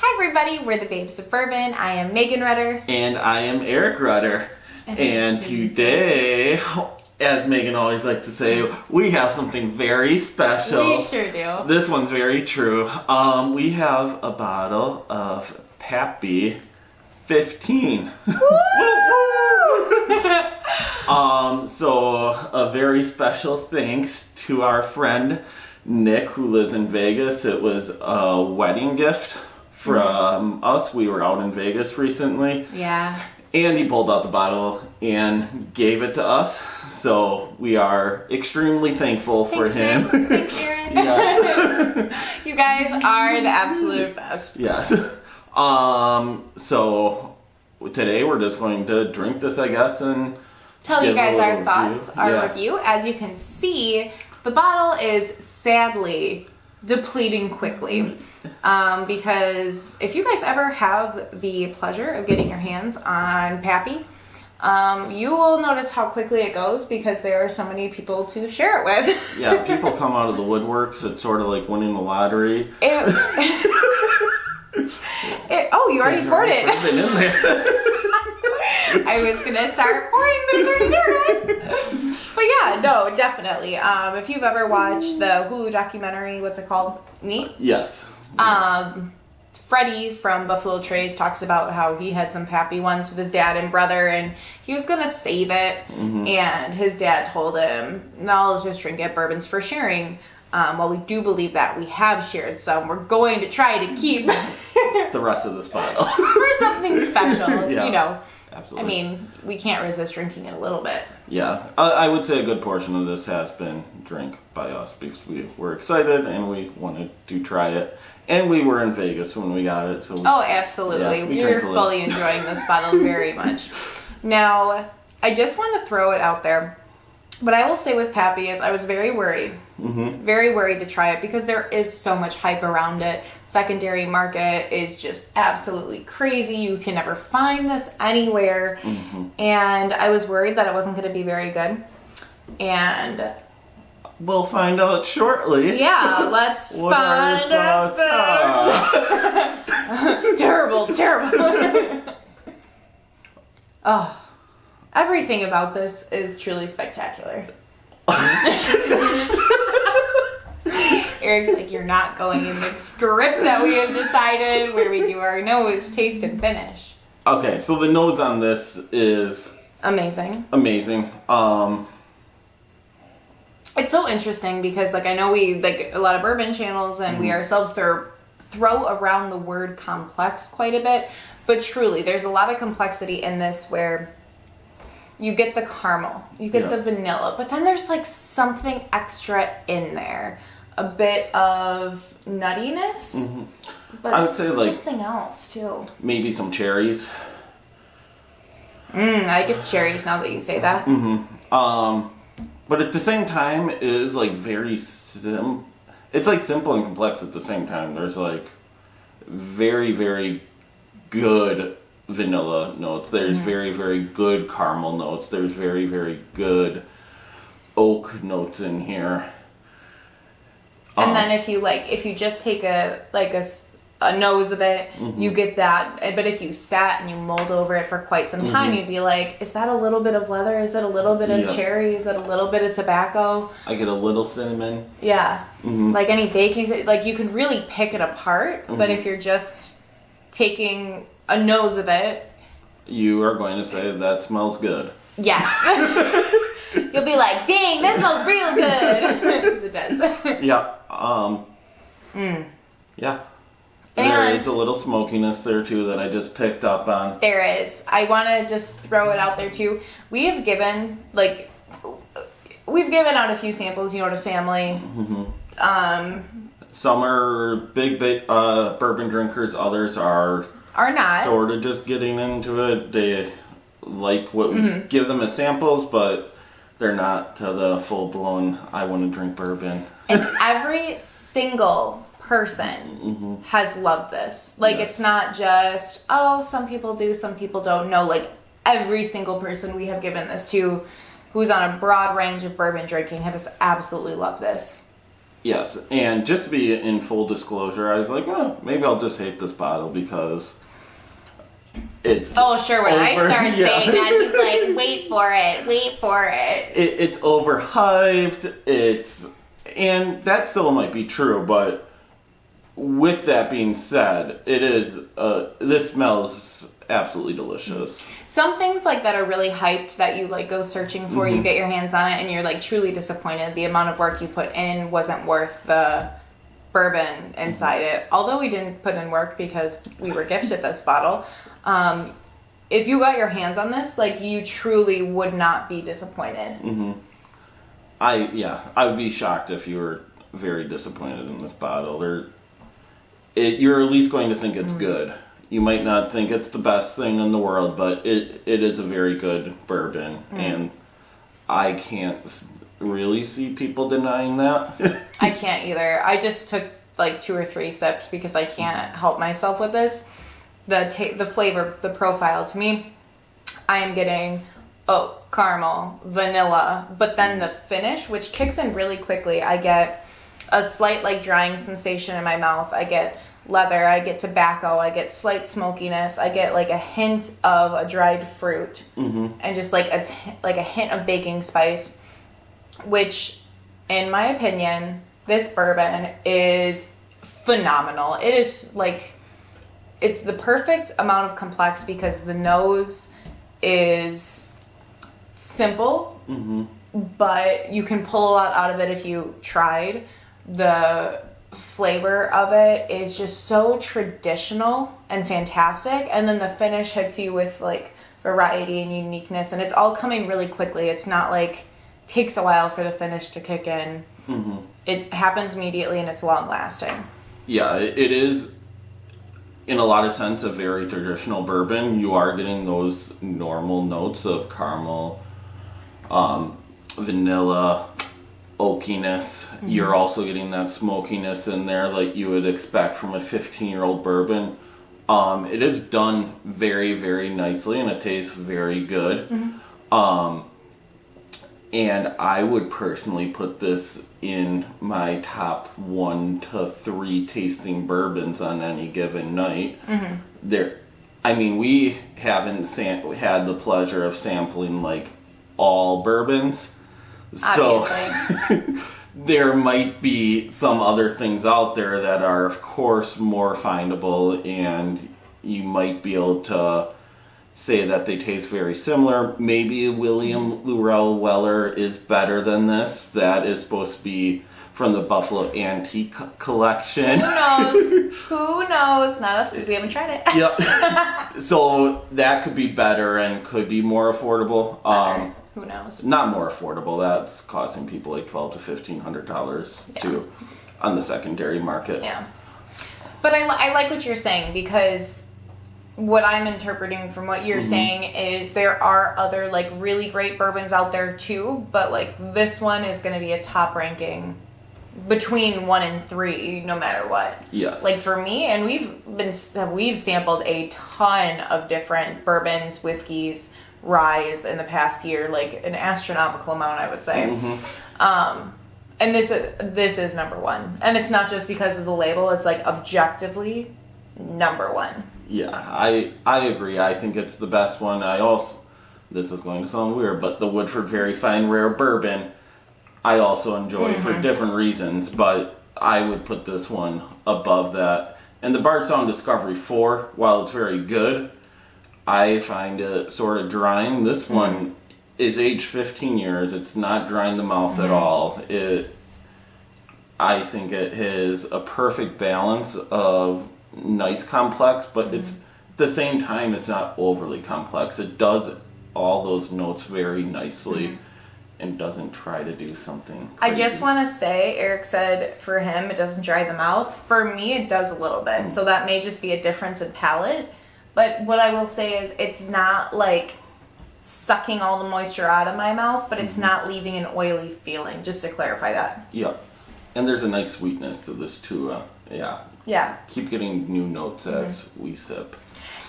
Hi everybody, we're the Babes of Bourbon. I am Megan Rudder. And I am Eric Rudder. And today, as Megan always likes to say, we have something very special. We sure do. This one's very true. We have a bottle of Pappy 15. So a very special thanks to our friend Nick, who lives in Vegas. It was a wedding gift from us. We were out in Vegas recently. Yeah. And he pulled out the bottle and gave it to us. So we are extremely thankful for him. Nick. Thanks, Aaron. Yes. You guys are the absolute best. Yes. So today we're just going to drink this, I guess, and tell you give a guys our little thoughts, review. our Yeah. review. As you can see, the bottle is sadly depleting quickly. Because if you guys ever have the pleasure of getting your hands on Pappy, you will notice how quickly it goes because there are so many people to share it with. Yeah, people come out of the woodworks. It's sort of like winning the lottery. Oh, you already poured it. Been in there. I was gonna start pouring, but it's already there, guys. But yeah, no, definitely. If you've ever watched the Hulu documentary, what's it called? Neat? Yes. Freddie from Buffalo Trace talks about how he had some Pappy ones with his dad and brother, and he was gonna save it, and his dad told him, "No, let's just drink it. Bourbon's for sharing." While we do believe that we have shared some, we're going to try to keep The rest of this bottle. for something special. Yeah. You know, Absolutely. I mean, we can't resist drinking it a little bit. Yeah, I would say a good portion of this has been drank by us because we were excited and we wanted to try it. And we were in Vegas when we got it, so Oh, absolutely. Yeah, we We're drank a little. fully enjoying this bottle very much. Now, I just want to throw it out there. What I will say with Pappy is I was very worried. Very worried to try it because there is so much hype around it. Secondary market is just absolutely crazy. You can never find this anywhere. And I was worried that it wasn't going to be very good. And we'll find out shortly. yeah, let's What are find your out thoughts? first. Terrible. Oh, everything about this is truly spectacular. Eric's like, you're not going in the script that we have decided where we do our nose, taste, and finish. Okay, so the nose on this is Amazing. amazing. It's so interesting because, like, I know we, like, a lot of bourbon channels and we ourselves throw around the word complex quite a bit, but truly, there's a lot of complexity in this where you get the caramel, you get the vanilla, but then there's, like, something extra in there. A bit of nuttiness, but I would say, like, something else, too. maybe some cherries. I get cherries now that you say that. But at the same time, it is like very it's like simple and complex at the same time. There's like very, very good vanilla notes. There's very, very good caramel notes. There's very, very good oak notes in here. And then if you just take a nose of it, you get that. But if you sat and you mulled over it for quite some time, you'd be like, is that a little bit of leather? Is that a little bit of cherry? Is that a little bit of tobacco? I get a little cinnamon. Yeah. Like any baking, like you can really pick it apart. But if you're just taking a nose of it, You are going to say that smells good. yes. You'll be like, dang, that smells real good. 'Cause it does. Yeah. Yeah. There And- is a little smokiness there too that I just picked up on. There is. I want to just throw it out there too. We've given out a few samples, to family. Some are big bourbon drinkers. Others are Not. sort of just getting into it. They like what we give them as samples, but they're not to the full blown. I want to drink bourbon. And every single person has loved this. Like, Yes. it's not just, oh, some people do, some people don't. No, like, every single person we have given this to who's on a broad range of bourbon drinking has absolutely loved this. Yes, and just to be in full disclosure, I was like, oh, maybe I'll just hate this bottle because it's Oh, sure. When I over- start yeah. saying that, he's like, wait for it, wait for it. It's overhyped. And that still might be true, but with that being said, it is. This smells absolutely delicious. Some things like that are really hyped that you like go searching for, you get your hands on it, and you're like truly disappointed. The amount of work you put in wasn't worth the bourbon inside it. Although we didn't put in work because we were gifted this bottle. If you got your hands on this, like you truly would not be disappointed. I would be shocked if you were very disappointed in this bottle. You're at least going to think it's good. You might not think it's the best thing in the world, but it is a very good bourbon, and I can't really see people denying that. I can't either. I just took like 2 or 3 sips because I can't help myself with this. The flavor, the profile, to me, I am getting oak, caramel, vanilla, but then the finish, which kicks in really quickly, I get a slight like drying sensation in my mouth. I get leather, I get tobacco, I get slight smokiness, I get like a hint of a dried fruit, and just like a hint of baking spice, which, in my opinion, this bourbon is phenomenal. It is like, it's the perfect amount of complex because the nose is simple, but you can pull a lot out of it if you tried. The flavor of it is just so traditional and fantastic, and then the finish hits you with like variety and uniqueness, and it's all coming really quickly. It's not like takes a while for the finish to kick in. It happens immediately, and it's long lasting. Yeah, it is in a lot of sense a very traditional bourbon. You are getting those normal notes of caramel, vanilla, oakiness. You're also getting that smokiness in there like you would expect from a 15-year-old bourbon. It is done very, very nicely, and it tastes very good. And I would personally put this in my top 1 to 3 tasting bourbons on any given night. We haven't had the pleasure of sampling like all bourbons. So there might be some other things out there that are, of course, more findable, and you might be able to say that they taste very similar. Maybe William Laurel Weller is better than this. That is supposed to be from the Buffalo Antique Collection. Who knows? Who knows? Not us, because we haven't tried it. Yep. So that could be better and could be more affordable. Who knows? Not more affordable. That's costing people like $1,200 to $1,500 too on the secondary market. Yeah. But I like what you're saying, because what I'm interpreting from what you're saying is there are other like really great bourbons out there too, but like this one is going to be a top ranking between 1 and 3 no matter what. Yes. Like for me, and we've sampled a ton of different bourbons, whiskeys, ryes in the past year, like an astronomical amount, I would say. And this is number 1, and it's not just because of the label. It's like objectively number 1. Yeah, I agree. I think it's the best one. This is going to sound weird, but the Woodford Very Fine Rare Bourbon, I also enjoy for different reasons, but I would put this one above that. And the Bardstown Discovery 4, while it's very good, I find it sort of drying. This one is aged 15 years. It's not drying the mouth at all. I think it has a perfect balance of nice complex, but it's at the same time it's not overly complex. It does all those notes very nicely and doesn't try to do something crazy. I just want to say, Eric said for him it doesn't dry the mouth. For me it does a little bit, so that may just be a difference in palate. But what I will say is it's not like sucking all the moisture out of my mouth, but it's not leaving an oily feeling, just to clarify that. Yep. And there's a nice sweetness to this too. Yeah. Keep getting new notes as we sip.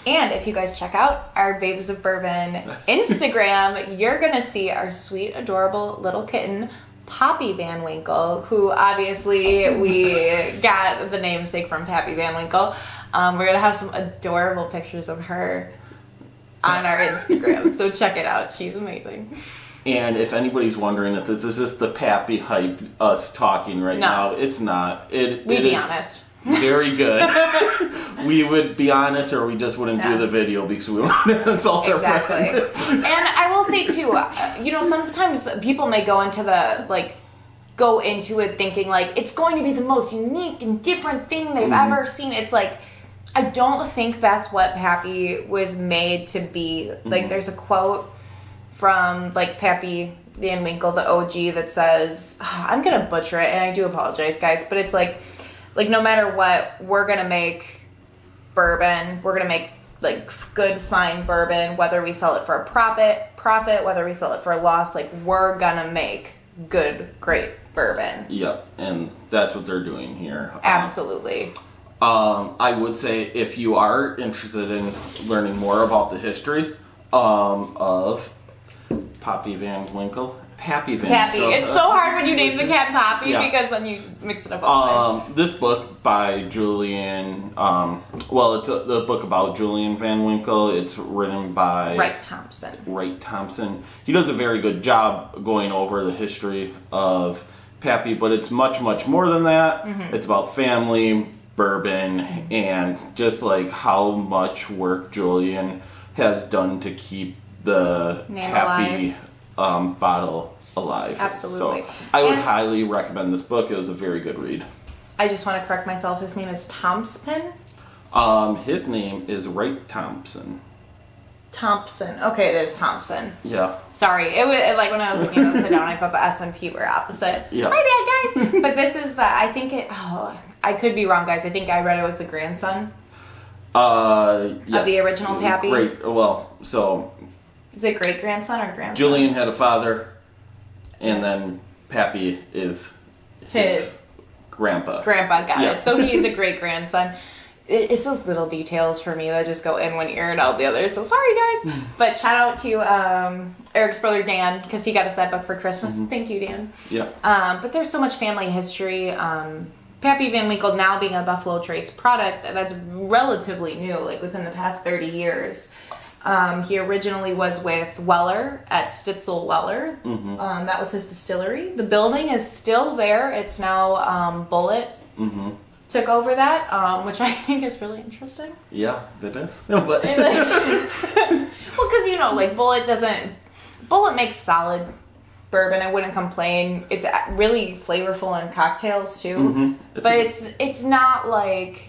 And if you guys check out our Babes of Bourbon Instagram, you're going to see our sweet, adorable little kitten, Poppy Van Winkle, who obviously we got the namesake from Pappy Van Winkle. We're going to have some adorable pictures of her on our Instagram, so check it out. She's amazing. And if anybody's wondering if this is just the Pappy hype, us talking right now, it's not. We'd be honest. Very good. We would be honest, or we just wouldn't do the video because we wouldn't insult our friend. And I will say too, sometimes people may go into it thinking like it's going to be the most unique and different thing they've ever seen. It's like, I don't think that's what Pappy was made to be. Like, there's a quote from like Pappy Van Winkle, the OG, that says, I'm gonna butcher it, and I do apologize, guys, but it's like no matter what, we're gonna make bourbon. We're gonna make like good, fine bourbon, whether we sell it for a profit, whether we sell it for a loss. Like, we're gonna make good, great bourbon. Yep, and that's what they're doing here. Absolutely. I would say if you are interested in learning more about the history of Pappy Van Winkle. Pappy. It's so hard when you name the cat Pappy because then you mix it up. This book by Julian, it's the book about Julian Van Winkle. It's written by Wright Thompson. He does a very good job going over the history of Pappy, but it's much, much more than that. It's about family, bourbon, and just like how much work Julian has done to keep the Name Pappy bottle alive. Absolutely. So I would highly recommend this book. It was a very good read. I just want to correct myself. His name is Thompson? His name is Wright Thompson. Okay, it is Thompson. Yeah. Sorry, it was like when I was looking upside down, I thought the S and P were opposite. Yeah. My bad, guys. But this is I could be wrong, guys. I think I read it was the grandson. Yes. Of the original Pappy. Is it great grandson or grandson? Julian had a father, and then Pappy is his grandpa. Grandpa, got it. So he is a great grandson. It's those little details for me that just go in one ear and out the other. So sorry, guys. But shout out to Eric's brother Dan, because he got us that book for Christmas. Thank you, Dan. Yeah. But there's so much family history. Pappy Van Winkle now being a Buffalo Trace product that's relatively new, like within the past 30 years. He originally was with Weller at Stitzel Weller. That was his distillery. The building is still there. It's now Bullet took over that, which I think is really interesting. Yeah, that is. Well, because Bullet makes solid bourbon. I wouldn't complain. It's really flavorful in cocktails too, but it's not like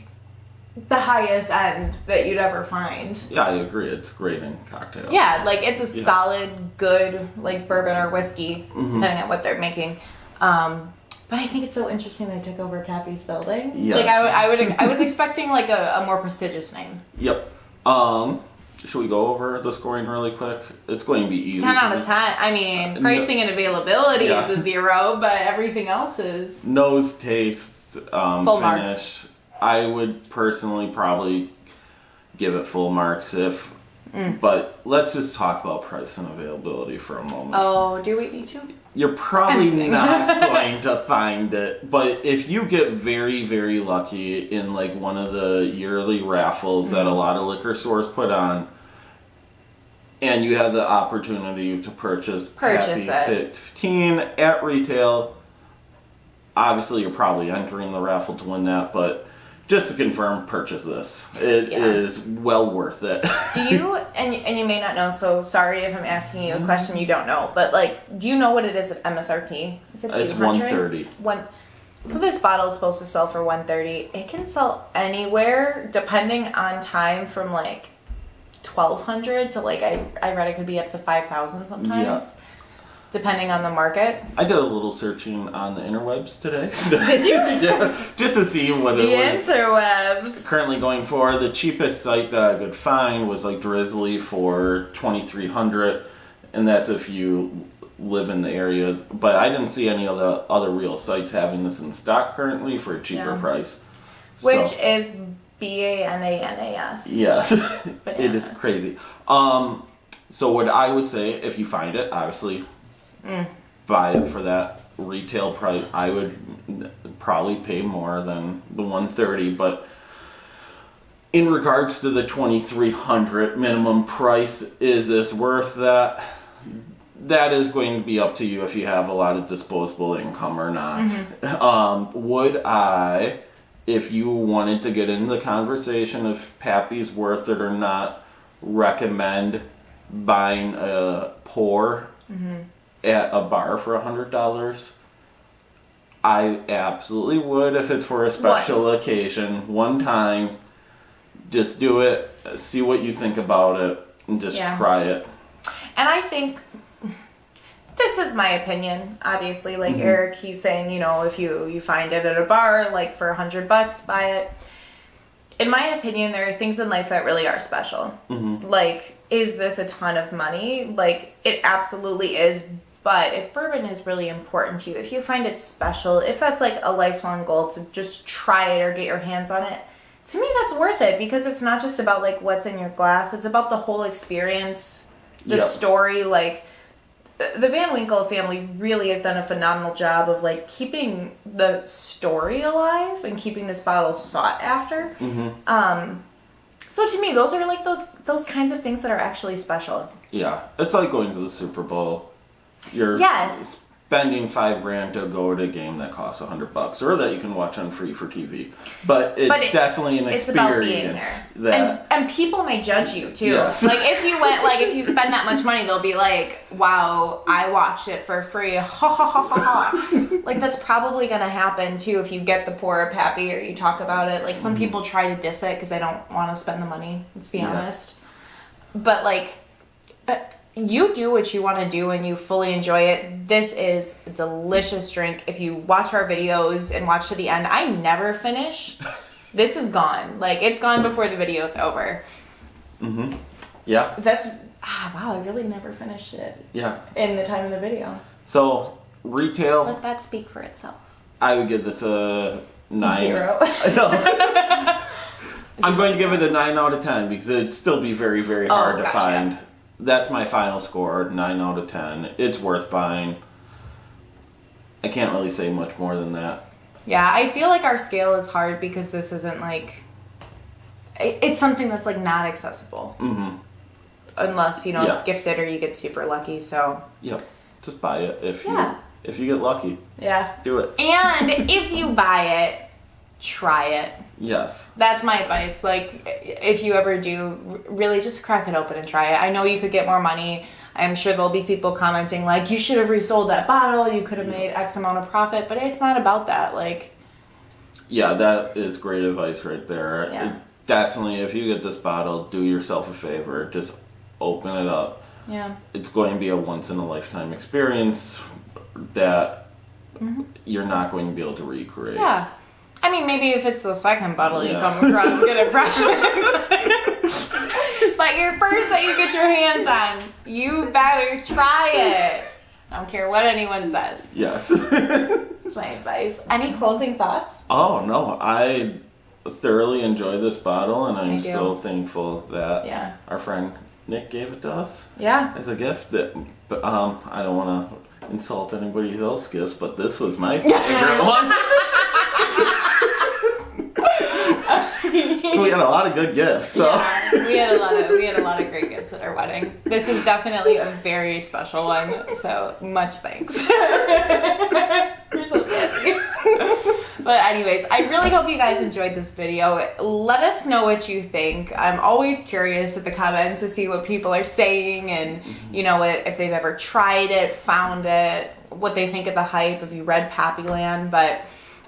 the highest end that you'd ever find. Yeah, I agree. It's great in cocktails. Yeah, like it's a solid, good like bourbon or whiskey, depending on what they're making. But I think it's so interesting they took over Pappy's building. Yeah. Like I was expecting like a more prestigious name. Yep. Should we go over the scoring really quick? It's going to be easy. 10 out of 10. I mean, pricing and availability is a 0, but everything else is nose, taste, full finish. marks. I would personally probably give it full marks but let's just talk about price and availability for a moment. Oh, do we need to? You're probably not going to find it, but if you get very, very lucky in like one of the yearly raffles that a lot of liquor stores put on, and you have the opportunity to purchase Pappy it. 15 at retail, obviously you're probably entering the raffle to win that, but just to confirm, purchase this. It is well worth it. Do you, and you may not know, so sorry if I'm asking you a question you don't know, but like, do you know what it is at MSRP? Is it 200? It's $130. So this bottle is supposed to sell for $130. It can sell anywhere, depending on time, from like $1,200 to like, I read it could be up to $5,000 sometimes. Yeah. Depending on the market. I did a little searching on the interwebs today. Did you? Yeah, just to see what it was. The interwebs. Currently going for. The cheapest site that I could find was like Drizzly for $2,300, and that's if you live in the area. But I didn't see any of the other real sites having this in stock currently for a cheaper price. Which is BANANAS. Yes, it is crazy. So what I would say, if you find it, obviously buy it for that retail price, I would probably pay more than the $130, but in regards to the $2,300 minimum price, is this worth that? That is going to be up to you if you have a lot of disposable income or not. Would I, if you wanted to get into the conversation if Pappy's worth it or not, recommend buying a pour at a bar for $100? I absolutely would if it's for a special occasion. One time, just do it, see what you think about it, and just try it. And I think, this is my opinion, obviously, like Eric, he's saying, you know, if you find it at a bar, like for $100, buy it. In my opinion, there are things in life that really are special. Like, is this a ton of money? Like, it absolutely is. But if bourbon is really important to you, if you find it special, if that's like a lifelong goal to just try it or get your hands on it, to me that's worth it, because it's not just about like what's in your glass. It's about the whole experience, the story. Like, the Van Winkle family really has done a phenomenal job of like keeping the story alive and keeping this bottle sought after. So to me, those are like those kinds of things that are actually special. Yeah, it's like going to the Super Bowl. You're spending $5,000 to go to a game that costs $100, or that you can watch on free for TV. But it's definitely an experience. It's about being there. And people may judge you too. Yes. Like if you spend that much money, they'll be like, "Wow, I watched it for free." Ha ha ha ha ha. Like that's probably gonna happen too if you get the pour Pappy or you talk about it. Like some people try to diss it because they don't want to spend the money. Let's be honest. But like. You do what you want to do and you fully enjoy it. This is a delicious drink. If you watch our videos and watch to the end, I never finish. This is gone. Like, it's gone before the video's over. Yeah. That's, wow, I really never finished it. Yeah. In the time of the video. So, retail. Let that speak for itself. I would give this a 9. 0. I'm going to give it a 9 out of 10 because it'd still be very, very hard to find. That's my final score, 9 out of 10. It's worth buying. I can't really say much more than that. Yeah, I feel like our scale is hard because this isn't like... It's something that's like not accessible. Unless, you know, it's gifted or you get super lucky, so... Yep. Just buy it if you get lucky. Yeah. Do it. And if you buy it, try it. Yes. That's my advice. Like, if you ever do, really just crack it open and try it. I know you could get more money. I'm sure there'll be people commenting like, you should have resold that bottle. You could have made X amount of profit. But it's not about that. Like. Yeah, that is great advice right there. Yeah. Definitely, if you get this bottle, do yourself a favor. Just open it up. Yeah. It's going to be a once-in-a-lifetime experience that you're not going to be able to recreate. Yeah. I mean, maybe if it's the second bottle you come across, get a profit. But your first that you get your hands on, you better try it. I don't care what anyone says. Yes. That's my advice. Any closing thoughts? Oh, no. I thoroughly enjoyed this bottle, and I'm so thankful that our friend Nick gave it to us. Yeah. As a gift. But I don't want to insult anybody else's gifts, but this was my favorite one. We had a lot of good gifts. So. Yeah, we had a lot of great gifts at our wedding. This is definitely a very special one. So much thanks. You're so sassy. But anyways, I really hope you guys enjoyed this video. Let us know what you think. I'm always curious at the comments to see what people are saying and you know if they've ever tried it, found it, what they think of the hype. If you read Pappyland, but.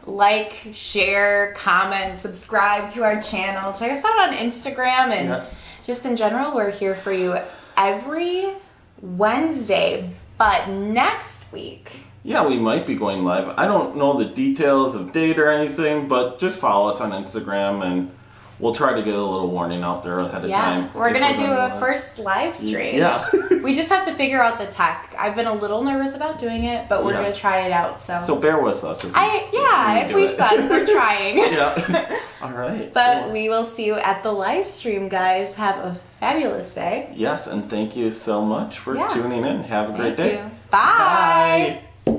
Like, share, comment, subscribe to our channel. Check us out on Instagram and just in general, we're here for you every Wednesday. But next week... Yeah, we might be going live. I don't know the details of date or anything, but just follow us on Instagram and we'll try to get a little warning out there ahead of time. We're going to do a first live stream. Yeah. We just have to figure out the tech. I've been a little nervous about doing it, but we're going to try it out. So bear with us. If we suck, we're trying. Yeah. All right. But we will see you at the live stream, guys. Have a fabulous day. Yes, and thank you so much for tuning in. Have a great day. Bye.